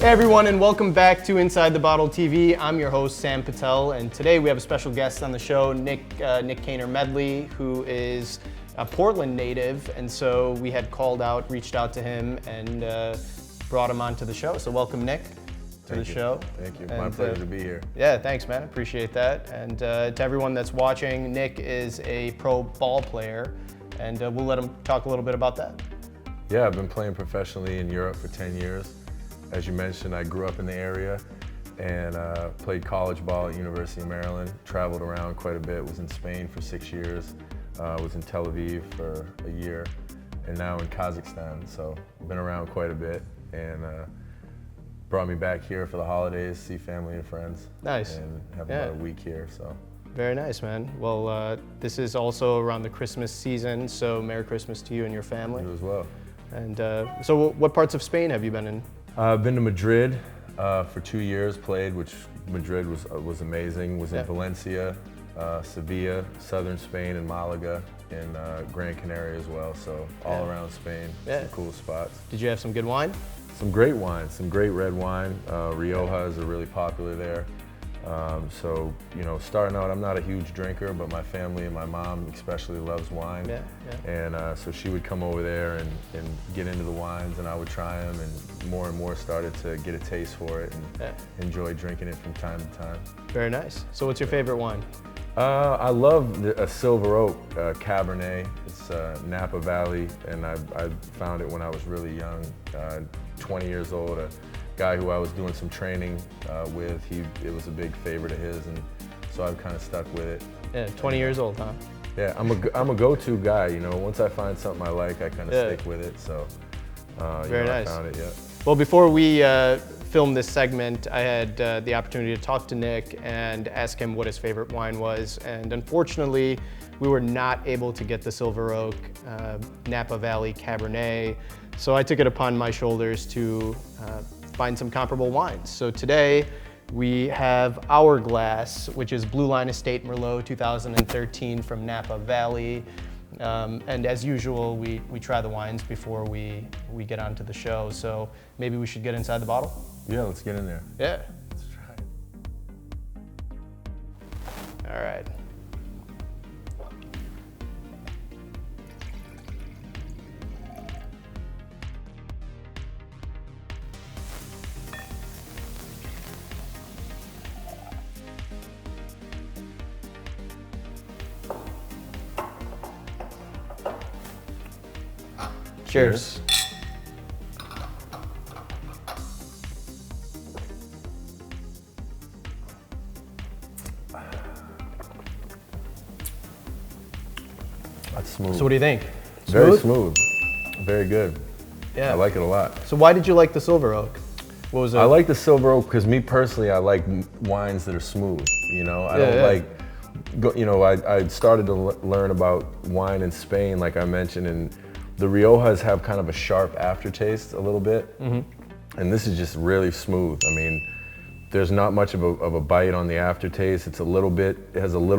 Hey everyone, and welcome back to Inside the Bottle TV. I'm your host, Sam Patel, and today we have a special guest on the show, Nik Caner-Medley, who is a Portland native, and so we had reached out to him, and brought him onto the show. So welcome, Nik, to the show. Thank you. My pleasure to be here. Yeah, thanks, man. Appreciate that. And to everyone that's watching, Nik is a pro ball player, and we'll let him talk a little bit about that. Yeah, I've been playing professionally in Europe for 10 years. As you mentioned, I grew up in the area and played college ball at University of Maryland, traveled around quite a bit, was in Spain for 6 years, was in Tel Aviv for a year, and now in Kazakhstan. So I've been around quite a bit, and brought me back here for the holidays, see family and friends. Nice. And have about a week here, so. Very nice, man. Well, this is also around the Christmas season, so Merry Christmas to you and your family. You as well. And so what parts of Spain have you been in? I've been to Madrid for 2 years, played, which Madrid was amazing. Was in Valencia, Sevilla, southern Spain, and Malaga, and Gran Canaria as well. So all around Spain, some cool spots. Did you have some good wine? Some great wine, some great red wine. Riojas are really popular there. So, you know, starting out, I'm not a huge drinker, but my family and my mom especially loves wine. And so she would come over there and get into the wines, and I would try them, and more started to get a taste for it and enjoy drinking it from time to time. Very nice. So what's your favorite wine? I love a Silver Oak Cabernet. It's Napa Valley, and I found it when I was really young, 20 years old. A guy who I was doing some training with, it was a big favorite of his, and so I've kind of stuck with it. Yeah, 20 years old, huh? Yeah, I'm a go-to guy, you know. Once I find something I like, I kind of stick with it, so Very nice. I found it, yeah. Well, before we filmed this segment, I had the opportunity to talk to Nik and ask him what his favorite wine was, and unfortunately, we were not able to get the Silver Oak Napa Valley Cabernet, so I took it upon my shoulders to find some comparable wines. So today we have Hourglass, which is Blue Line Estate Merlot 2013 from Napa Valley. And as usual, we try the wines before we get onto the show. So maybe we should get inside the bottle? Yeah, let's get in there. Yeah. Let's try it. All right. Cheers. That's smooth. So what do you think? Very smooth. Very good. Yeah. I like it a lot. So why did you like the Silver Oak? What was it? I like the Silver Oak because me personally, I like wines that are smooth. You know, I don't like. You know, I started to learn about wine in Spain, like I mentioned, and the Riojas have kind of a sharp aftertaste a little bit, and this is just really smooth. I mean, there's not much of a bite on the aftertaste. It has a little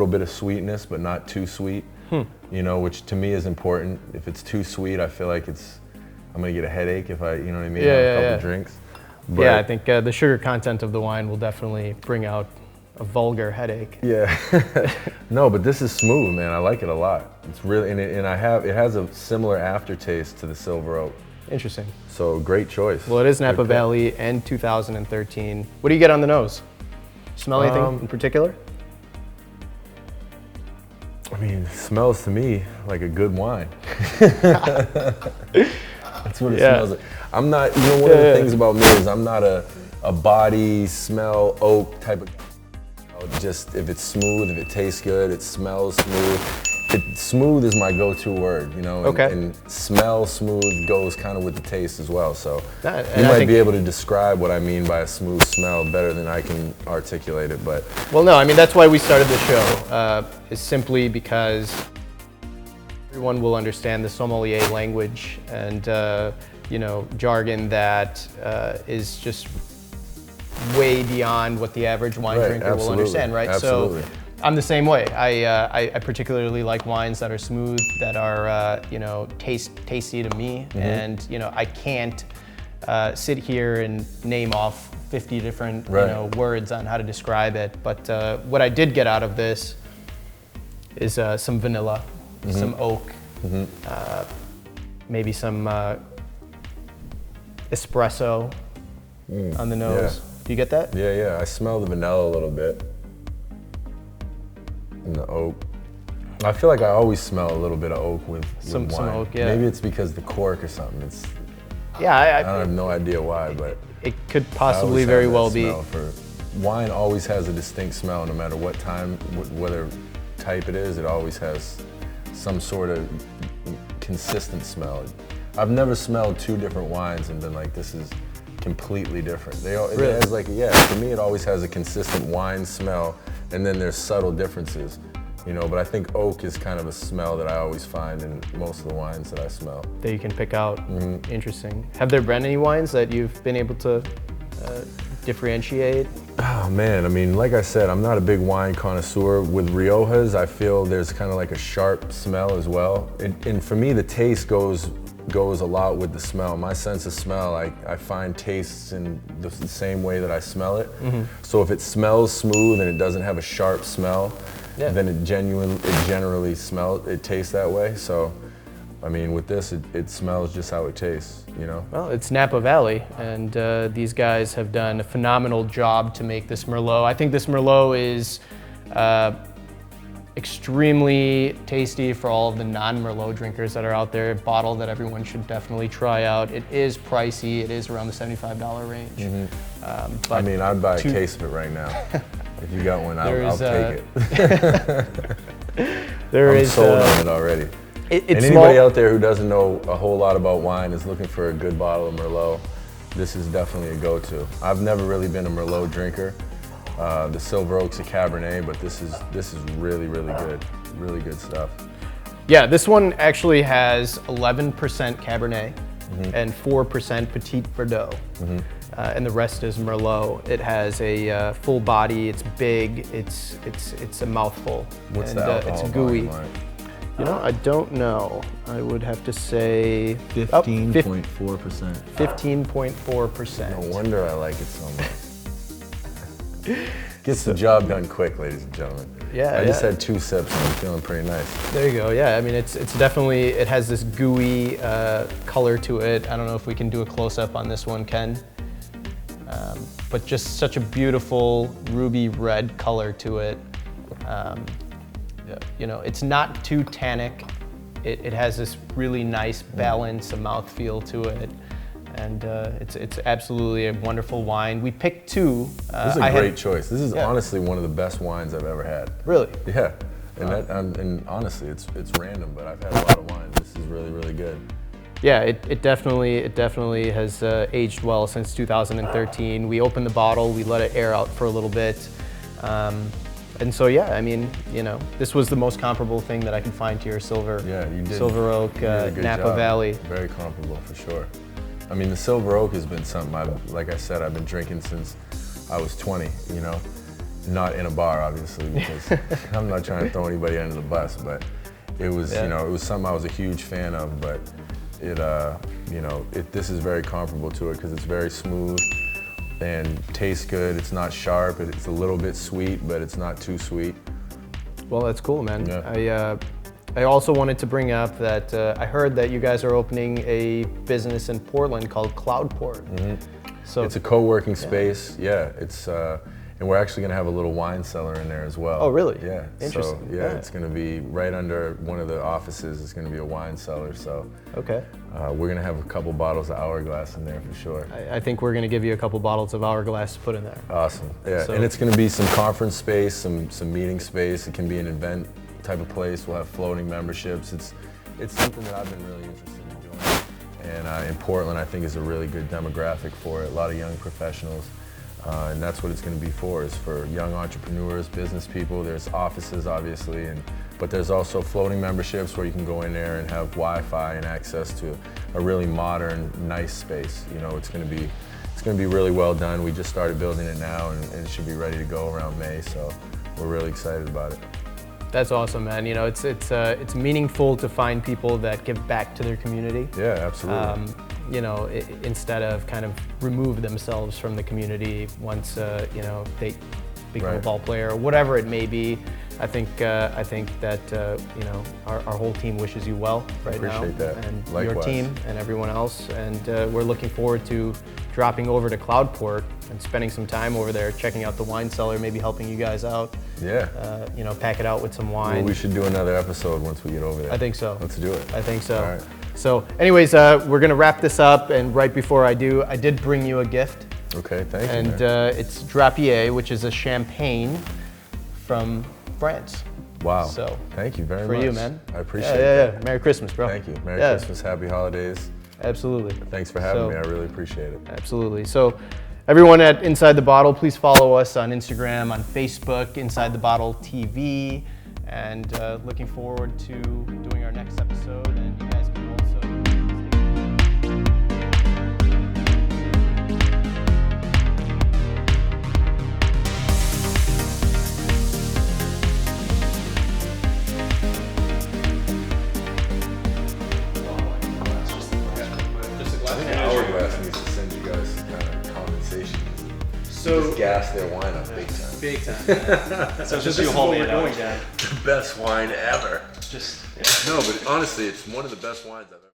bit of sweetness, but not too sweet. You know, which to me is important. If it's too sweet, I feel like I'm gonna get a headache if you know what I mean, have a couple drinks. But, yeah, I think the sugar content of the wine will definitely bring out a vulgar headache. Yeah. No, but this is smooth, man. I like it a lot. It's really, and it has a similar aftertaste to the Silver Oak. Interesting. So great choice. Well, it is Napa Valley and 2013. What do you get on the nose? Smell anything in particular? I mean, it smells to me like a good wine. That's what it smells like. I'm not, you know, one of the things about me is I'm not a body, smell, oak type of. Just if it's smooth, if it tastes good, it smells smooth. Smooth is my go-to word, you know, and smell smooth goes kind of with the taste as well. So you might be able to describe what I mean by a smooth smell better than I can articulate it, but. Well, no, I mean, that's why we started the show, is simply because everyone will understand the sommelier language and, you know, jargon that is just way beyond what the average wine drinker will understand, right? Absolutely. So I'm the same way. I particularly like wines that are smooth, that are you know, tasty to me, and you know, I can't sit here and name off 50 different words on how to describe it. But what I did get out of this is some vanilla, some oak, maybe some espresso on the nose. Yeah. Do you get that? Yeah. I smell the vanilla a little bit. And the oak. I feel like I always smell a little bit of oak with some wine. oak, yeah. Maybe it's because the cork or something. I don't have no idea why, but it could possibly very well be. Wine always has a distinct smell, no matter what time, whether type it is. It always has some sort of consistent smell. I've never smelled two different wines and been like, this is completely different. It has like, for me, it always has a consistent wine smell, and then there's subtle differences, but I think oak is kind of a smell that I always find in most of the wines that I smell. That you can pick out. Interesting. Have there been any wines that you've been able to differentiate? Oh man, I mean, like I said, I'm not a big wine connoisseur. With Riojas, I feel there's kind of like a sharp smell as well. And for me, the taste goes a lot with the smell. My sense of smell, I find tastes in the same way that I smell it. So if it smells smooth and it doesn't have a sharp smell, then it generally tastes that way. So, I mean, with this, it smells just how it tastes, Well, it's Napa Valley, and these guys have done a phenomenal job to make this Merlot. I think this Merlot is extremely tasty for all of the non-Merlot drinkers that are out there. A bottle that everyone should definitely try out. It is pricey. It is around the $75 range. But I mean, I'd buy a case of it right now. If you got one, I'll take it. I'm sold on it already. And anybody out there who doesn't know a whole lot about wine is looking for a good bottle of Merlot, this is definitely a go-to. I've never really been a Merlot drinker. The Silver Oak's a Cabernet, but this is really, really good. Really good stuff. Yeah, this one actually has 11% Cabernet and 4% Petit Verdot. And the rest is Merlot. It has a full body, it's big, it's a mouthful. What's the alcohol it's gooey. like? I don't know. I would have to say 15.4%. 15.4%. No wonder I like it so much. Gets the job done quick, ladies and gentlemen. I just had 2 sips and I'm feeling pretty nice. There you go. Yeah, I mean, it's definitely, it has this gooey color to it. I don't know if we can do a close-up on this one, Ken. But just such a beautiful ruby red color to it. It's not too tannic. It has this really nice balance, a mouthfeel to it. And it's absolutely a wonderful wine. We picked 2. This is a great choice. This is honestly one of the best wines I've ever had. Really? Yeah. And honestly, it's random, but I've had a lot of wines. This is really, really good. Yeah, it definitely has aged well since 2013. We opened the bottle, we let it air out for a little bit. And so, I mean, this was the most comparable thing that I could find to your Silver Silver Oak, Napa Valley. Very comparable, for sure. I mean, the Silver Oak has been something like I said, I've been drinking since I was 20, Not in a bar, obviously, because I'm not trying to throw anybody under the bus, but it was, it was something I was a huge fan of, but this is very comparable to it because it's very smooth and tastes good. It's not sharp. It's a little bit sweet, but it's not too sweet. Well, that's cool, man. Yeah. I also wanted to bring up that I heard that you guys are opening a business in Portland called Cloudport. So it's a co-working space. Yeah, it's and we're actually going to have a little wine cellar in there as well. Oh, really? Yeah. Interesting. So it's going to be right under one of the offices. It's going to be a wine cellar. So okay. We're going to have a couple bottles of Hourglass in there for sure. I think we're going to give you a couple bottles of Hourglass to put in there. Awesome. Yeah, So, and it's going to be some conference space, some meeting space. It can be an event type of place. We'll have floating memberships. It's something that I've been really interested in doing. And in Portland, I think is a really good demographic for it. A lot of young professionals. And that's what it's going to be for, is for young entrepreneurs, business people. There's offices, obviously, but there's also floating memberships where you can go in there and have Wi-Fi and access to a really modern, nice space. It's going to be really well done. We just started building it now, and it should be ready to go around May. So we're really excited about it. That's awesome, man. It's meaningful to find people that give back to their community. Yeah, absolutely. you know, instead of kind of remove themselves from the community once, you know, they become a ball player or whatever it may be. I think that you know, our whole team wishes you well right now, that. And Likewise. your team and everyone else. And we're looking forward to dropping over to Cloudport and spending some time over there, checking out the wine cellar, maybe helping you guys out. Yeah. You know, pack it out with some wine. Well, we should do another episode once we get over there. I think so. Let's do it. I think so. All right. So, anyways, we're gonna wrap this up. And right before I do, I did bring you a gift. Okay, thank you. And it's Drapier, which is a champagne from France. Wow. So thank you very much. For you, man. I appreciate it. that. Merry Christmas, bro. Thank you. Merry Christmas, happy holidays. Absolutely. Thanks for having me. I really appreciate it. Absolutely. So everyone at Inside the Bottle, please follow us on Instagram, on Facebook, Inside the Bottle TV, and looking forward to doing our next episode. And you guys can also Hourglass needs to send you guys some kind of compensation. So just gas their wine up big time. Big time. So just you hold it out. The best wine ever. Just No, but honestly, it's one of the best wines I've ever.